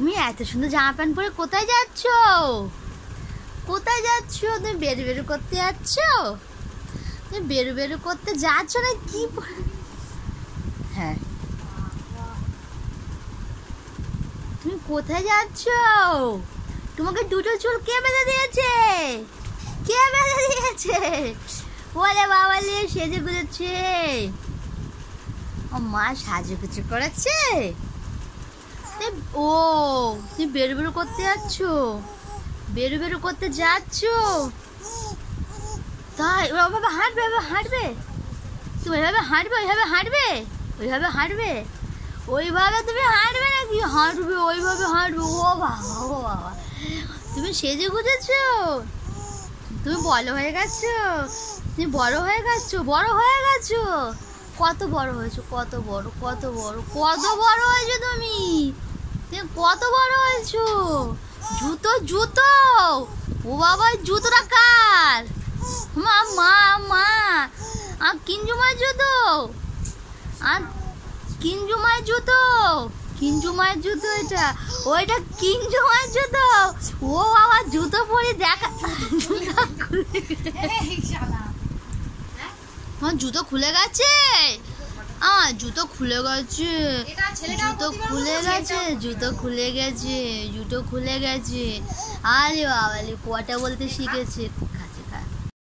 তুমি এত সুন্দর জামা প্যান্ট পরে কোথায় যাচ্ছ? কোথায় যাচ্ছ? তুমি বেরু বেরু করতে যাচ্ছ? তুমি বেরু বেরু করতে যাচ্ছ না কি? হ্যাঁ, তুমি কোথায় যাচ্ছ? তোমাকে দুটো চুল কে বেঁধে দিয়েছে? কে বেঁধে দিয়েছে? বলে বাবা নিয়ে সেজে গুজেছে। ও মা সাজুগুজু করেছে। ও তুমি বেরু বেরু করতে যাচ্ছ? বেরু বেরু করতে যাচ্ছ তাই? ওইভাবে হাঁটবে, ওইভাবে হাঁটবে? তুমি ওইভাবে হাঁটবে? ওইভাবে হাঁটবে? ওইভাবে হাঁটবে? ওইভাবে তুমি হাঁটবে নাকি? হাঁটবে, ওইভাবে হাঁটবে। ও বাবা, ও বাবা, তুমি সেজে গুজেছো? তুমি বড় হয়ে গেছো? তুমি বড় হয়ে গেছো? বড় হয়ে গেছো? কত বড় হয়েছো? কত বড়, কত বড়, কত বড় হয়েছো তুমি? তুমি কত বড় হয়েছো? জুতো, জুতো, ও বাবা, জুতোটা কার? মা মা মা আর কিঞ্জুমার জুতো, আর কিঞ্জুমার জুতো, কিঞ্জুমার জুতো এটা, ওইটা কিঞ্জুমার জুতো। ও বাবা, জুতো পরে দেখা। জুতো খুলে গেছে, জুতো খুলে গেছে, জুতো খুলে গেছে, জুতো খুলে গেছে, জুতো খুলে গেছে। আরে বাবা, কটা বলতে শিখেছে।